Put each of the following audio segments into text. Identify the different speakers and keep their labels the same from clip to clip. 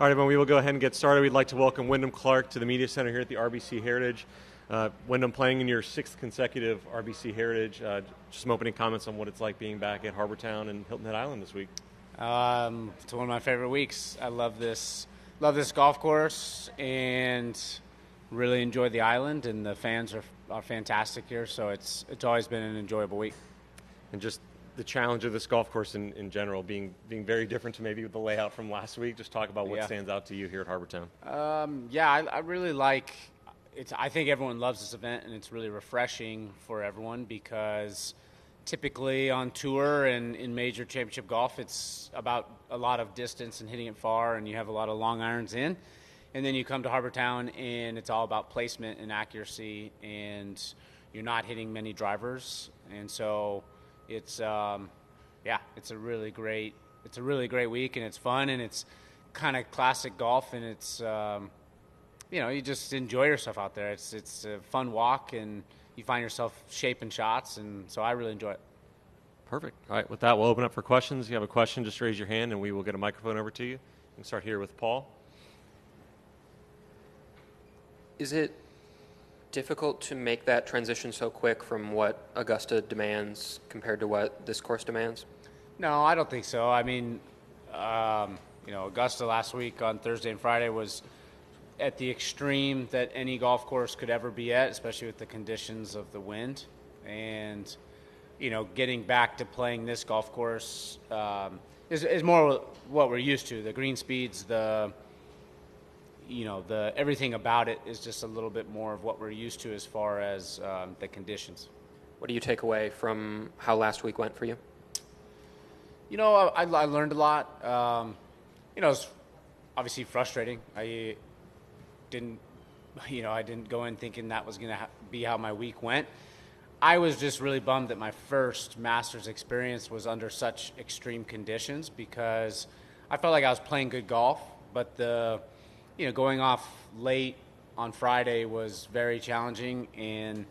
Speaker 1: All right, everyone, we will go ahead and get started. We'd like to welcome Wyndham Clark to the Media Center here at the RBC Heritage. Wyndham, playing in your 6th consecutive RBC Heritage. Just some opening comments on what it's like being back at Harbour Town and Hilton Head Island this week.
Speaker 2: It's one of my favorite weeks. I love this golf course and really enjoy the island, and the fans are fantastic here, so it's always been an enjoyable week.
Speaker 1: And just the challenge of this golf course in general being very different to maybe the layout from last week. Just talk about what stands out to you here at Harbour Town.
Speaker 2: I really like it. I think everyone loves this event, and it's really refreshing for everyone because typically on tour and in major championship golf, it's about a lot of distance and hitting it far, and you have a lot of long irons in. And then you come to Harbour Town, and it's all about placement and accuracy, and you're not hitting many drivers. And so it's a really great week, and it's fun, and it's kind of classic golf, and it's you just enjoy yourself out there. It's a fun walk, and you find yourself shaping shots, and so I really enjoy it.
Speaker 1: Perfect. All right, with that, we'll open up for questions. If you have a question, just raise your hand, and we will get a microphone over to you. We can start here with Paul.
Speaker 3: Is it difficult to make that transition so quick from what Augusta demands compared to what this course demands?
Speaker 2: No, I don't think so. I mean, Augusta last week on Thursday and Friday was at the extreme that any golf course could ever be at, especially with the conditions of the wind. And, getting back to playing this golf course is more what we're used to. The green speeds, the everything about it is just a little bit more of what we're used to as far as the conditions.
Speaker 3: What do you take away from how last week went for you?
Speaker 2: I learned a lot. It's obviously frustrating. I didn't go in thinking that was going to be how my week went. I was just really bummed that my first Masters experience was under such extreme conditions because I felt like I was playing good golf, but going off late on Friday was very challenging, and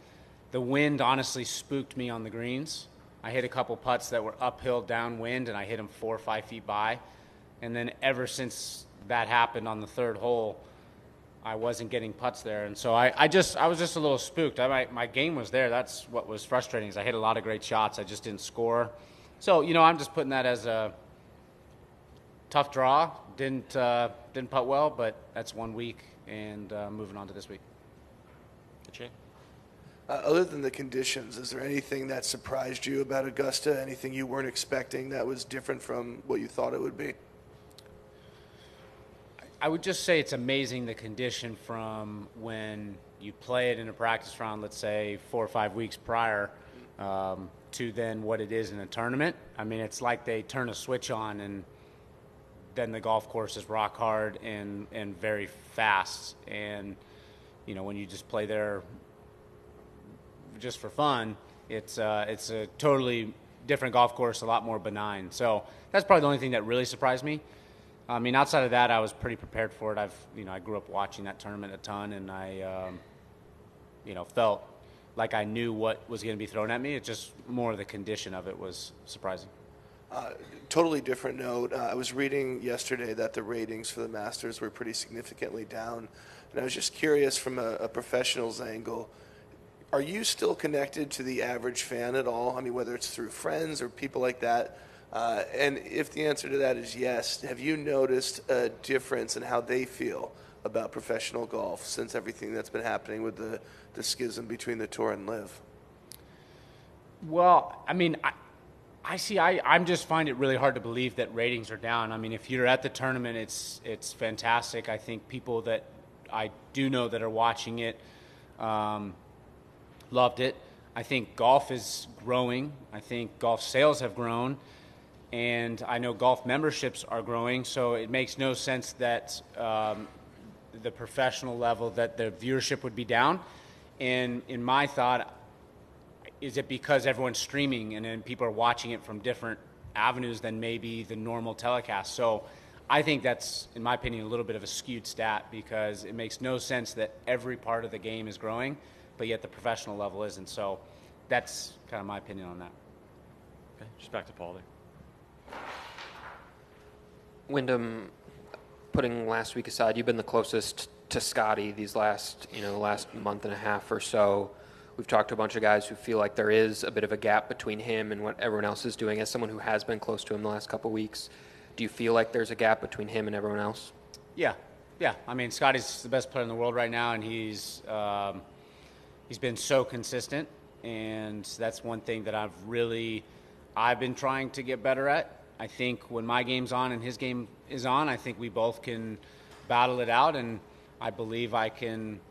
Speaker 2: the wind honestly spooked me on the greens. I hit a couple putts that were uphill downwind, and I hit them 4 or 5 feet by. And then ever since that happened on the third hole, I wasn't getting putts there. And so I was just a little spooked. My game was there. That's what was frustrating is I hit a lot of great shots. I just didn't score. So, I'm just putting that as a tough draw. Didn't putt well, but that's 1 week, and moving on to this week.
Speaker 4: Other than the conditions, is there anything that surprised you about Augusta? Anything you weren't expecting that was different from what you thought it would be?
Speaker 2: I would just say it's amazing the condition from when you play it in a practice round, let's say 4 or 5 weeks prior, to then what it is in a tournament. I mean, it's like they turn a switch on and then the golf course is rock hard and very fast. And, when you just play there just for fun, it's a totally different golf course, a lot more benign. So that's probably the only thing that really surprised me. I mean, outside of that, I was pretty prepared for it. I grew up watching that tournament a ton, and I, felt like I knew what was going to be thrown at me. It's just more of the condition of it was surprising.
Speaker 4: Totally different note. I was reading yesterday that the ratings for the Masters were pretty significantly down, and I was just curious from a professional's angle, are you still connected to the average fan at all? I mean, whether it's through friends or people like that? And if the answer to that is yes, have you noticed a difference in how they feel about professional golf since everything that's been happening with the schism between the Tour and LIV?
Speaker 2: Well, I mean, I just find it really hard to believe that ratings are down. I mean, if you're at the tournament, it's fantastic. I think people that I do know that are watching it loved it. I think golf is growing. I think golf sales have grown. And I know golf memberships are growing, so it makes no sense that the professional level, that the viewership would be down. And in my thought, is it because everyone's streaming and then people are watching it from different avenues than maybe the normal telecast? So I think that's, in my opinion, a little bit of a skewed stat because it makes no sense that every part of the game is growing, but yet the professional level isn't. So that's kind of my opinion on that.
Speaker 1: Okay, just back to Paul there.
Speaker 3: Wyndham, putting last week aside, you've been the closest to Scotty these last month and a half or so. We've talked to a bunch of guys who feel like there is a bit of a gap between him and what everyone else is doing. As someone who has been close to him the last couple of weeks, do you feel like there's a gap between him and everyone else?
Speaker 2: Yeah. I mean, Scotty's the best player in the world right now, and he's been so consistent, and that's one thing that I've been trying to get better at. I think when my game's on and his game is on, I think we both can battle it out, and I believe I can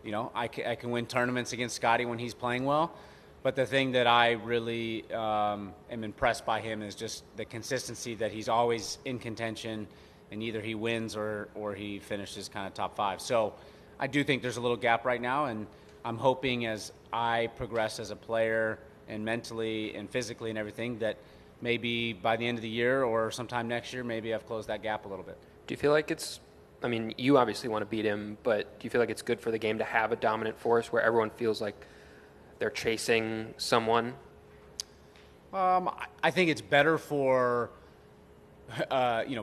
Speaker 2: win tournaments against Scotty when he's playing well. But the thing that I really am impressed by him is just the consistency that he's always in contention, and either he wins or he finishes kind of top 5. So I do think there's a little gap right now, and I'm hoping as I progress as a player and mentally and physically and everything that maybe by the end of the year or sometime next year, maybe I've closed that gap a little bit.
Speaker 3: Do you feel like you obviously want to beat him, but do you feel like it's good for the game to have a dominant force where everyone feels like they're chasing someone?
Speaker 2: I think it's better for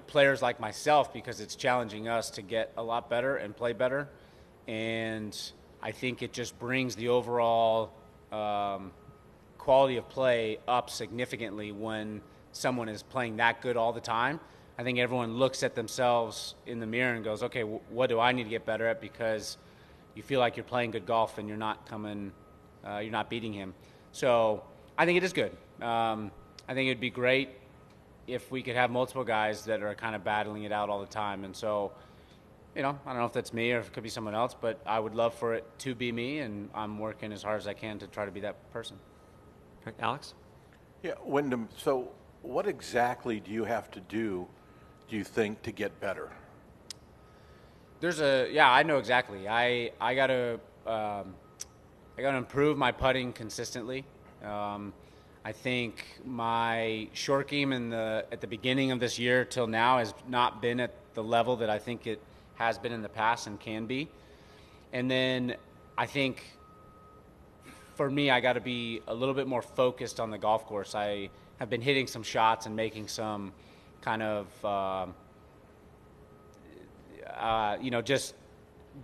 Speaker 2: players like myself because it's challenging us to get a lot better and play better, and I think it just brings the overall quality of play up significantly when someone is playing that good all the time. I think everyone looks at themselves in the mirror and goes, okay, what do I need to get better at? Because you feel like you're playing good golf and you're not beating him. So I think it is good. I think it'd be great if we could have multiple guys that are kind of battling it out all the time. And so, I don't know if that's me or if it could be someone else, but I would love for it to be me, and I'm working as hard as I can to try to be that person.
Speaker 1: Okay, Alex?
Speaker 5: Yeah, Wyndham, so what exactly do you have to do you think, to get better?
Speaker 2: I know exactly. I got to improve my putting consistently. I think my short game at the beginning of this year till now has not been at the level that I think it has been in the past and can be. And then I think for me, I got to be a little bit more focused on the golf course. I have been hitting some shots and making some kind of, just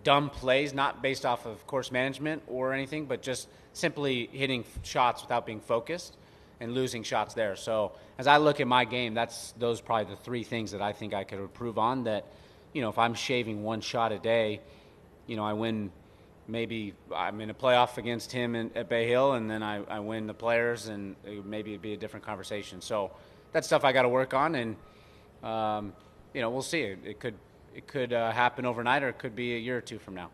Speaker 2: dumb plays, not based off of course management or anything, but just simply hitting shots without being focused and losing shots there. So as I look at my game, those are probably the 3 things that I think I could improve on. That, if I'm shaving 1 shot a day, I win. Maybe I'm in a playoff against him at Bay Hill, and then I win the Players, and maybe it'd be a different conversation. So that's stuff I got to work on, and we'll see. It could happen overnight, or it could be a year or 2 from now.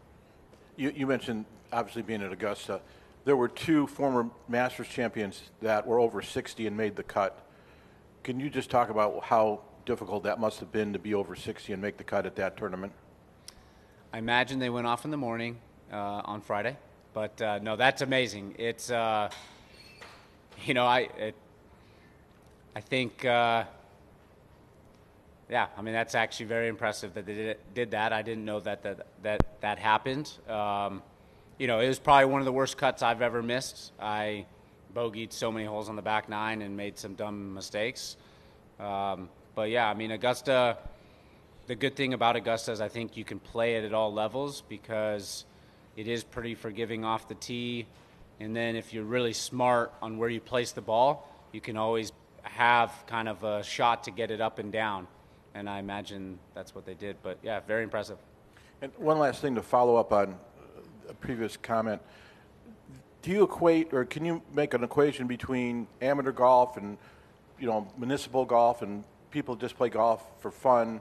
Speaker 5: You mentioned obviously being at Augusta. There were 2 former Masters champions that were over 60 and made the cut. Can you just talk about how difficult that must have been to be over 60 and make the cut at that tournament?
Speaker 2: I imagine they went off in the morning on Friday, but no, that's amazing. It's I think that's actually very impressive that they did that. I didn't know that happened. It was probably one of the worst cuts I've ever missed. I bogeyed so many holes on the back 9 and made some dumb mistakes. But yeah, Augusta, the good thing about Augusta is I think you can play it at all levels because it is pretty forgiving off the tee. And then if you're really smart on where you place the ball, you can always have kind of a shot to get it up and down. And I imagine that's what they did. But yeah, very impressive.
Speaker 5: And one last thing to follow up on a previous comment. Do you equate, or can you make an equation between amateur golf and, municipal golf and people just play golf for fun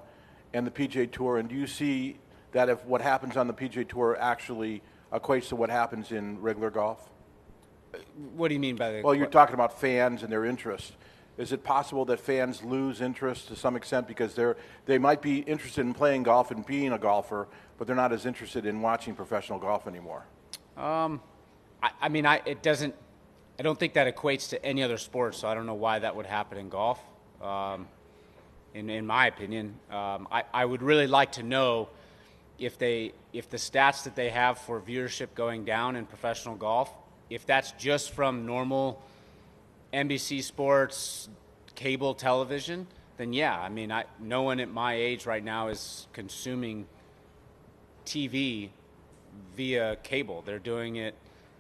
Speaker 5: and the PGA Tour? And do you see that if what happens on the PGA Tour actually equates to what happens in regular golf?
Speaker 2: What do you mean by that?
Speaker 5: Well, you're talking about fans and their interest. Is it possible that fans lose interest to some extent because they might be interested in playing golf and being a golfer, but they're not as interested in watching professional golf anymore?
Speaker 2: It doesn't. I don't think that equates to any other sport, so I don't know why that would happen in golf. In my opinion, I would really like to know if the stats that they have for viewership going down in professional golf, if that's just from normal NBC Sports cable television, yeah, I mean, no one at my age right now is consuming TV via cable. They're doing it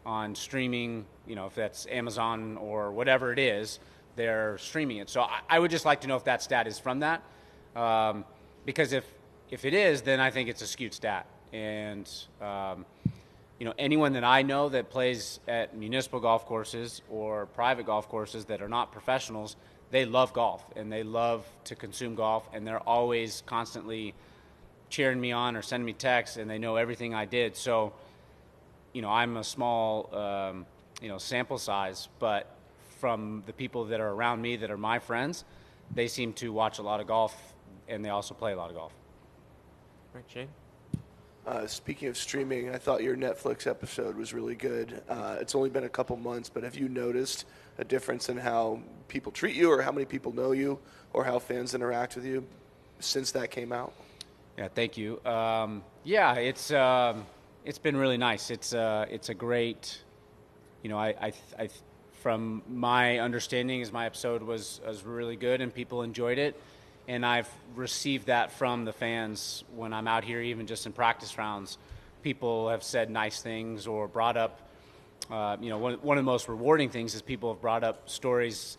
Speaker 2: on streaming, you know, if that's Amazon or whatever it is, they're streaming it. So I would just like to know if that stat is from that. Because if it is, then I think it's a skewed stat. And, you know, anyone that I know that plays at municipal golf courses or private golf courses that are not professionals, they love golf and they love to consume golf, and they're always constantly cheering me on or sending me texts, and they know everything I did. So, you know, I'm a small, you know, sample size, but from the people that are around me that are my friends, they seem to watch a lot of golf, and they also play a lot of golf.
Speaker 1: All right, Shane?
Speaker 4: Speaking of streaming, I thought your Netflix episode was really good. It's only been a couple months, but have you noticed a difference in how people treat you or how many people know you or how fans interact with you since that came out?
Speaker 2: Yeah, thank you. Yeah, it's been really nice. It's a great, you know, I from my understanding is my episode was really good and people enjoyed it, and I've received that from the fans when I'm out here, even just in practice rounds. People have said nice things or brought up, you know, one of the most rewarding things is people have brought up stories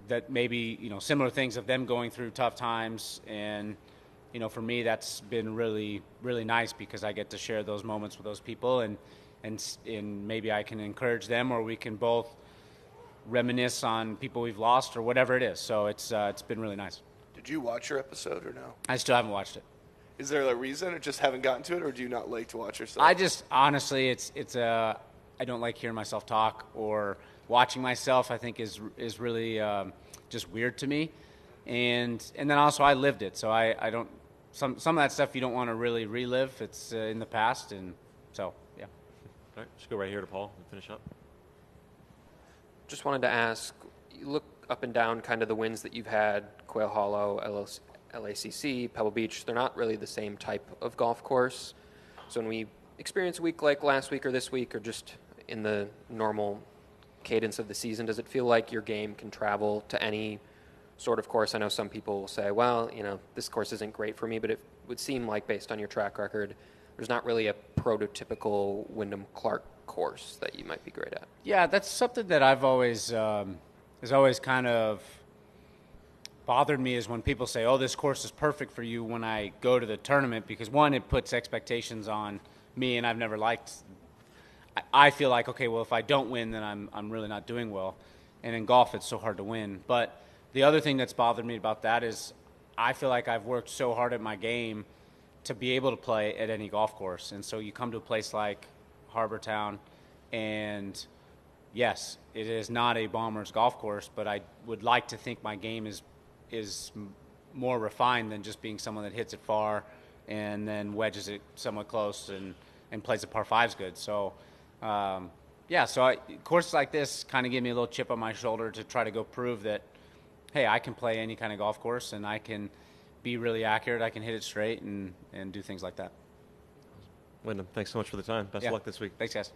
Speaker 2: that maybe, you know, similar things of them going through tough times. And, you know, for me, that's been really, really nice because I get to share those moments with those people, and maybe I can encourage them, or we can both reminisce on people we've lost or whatever it is. So it's been really nice.
Speaker 4: Did you watch your episode or no?
Speaker 2: I still haven't watched it.
Speaker 4: Is there a reason, or just haven't gotten to it, or do you not like to watch yourself?
Speaker 2: I just, honestly, I don't like hearing myself talk, or watching myself I think is really just weird to me. And then also I lived it, so I don't, some of that stuff you don't want to really relive. It's in the past, and so, yeah.
Speaker 1: All right, just go right here to Paul and finish up.
Speaker 3: Just wanted to ask, you look up and down kind of the wins that you've had, Quail Hollow, LACC, Pebble Beach. They're not really the same type of golf course. So when we experience a week like last week or this week, or just in the normal cadence of the season, does it feel like your game can travel to any sort of course? I know some people will say, well, you know, this course isn't great for me, but it would seem like, based on your track record, there's not really a prototypical Wyndham Clark course that you might be great at.
Speaker 2: Yeah, that's something that I've always has always kind of bothered me, is when people say, oh, this course is perfect for you when I go to the tournament, because one, it puts expectations on me, and I've never liked, I feel like, okay, well, if I don't win, then I'm really not doing well. And in golf, it's so hard to win. But the other thing that's bothered me about that is I feel like I've worked so hard at my game to be able to play at any golf course. And so you come to a place like Harbor Town, and yes, it is not a bomber's golf course, but I would like to think my game is more refined than just being someone that hits it far and then wedges it somewhat close and plays the par fives good. So, yeah, so courses like this kind of give me a little chip on my shoulder to try to go prove that, hey, I can play any kind of golf course, and I can be really accurate, I can hit it straight, and do things like that.
Speaker 1: Wyndham, thanks so much for the time. Best of luck this week.
Speaker 2: Thanks, guys.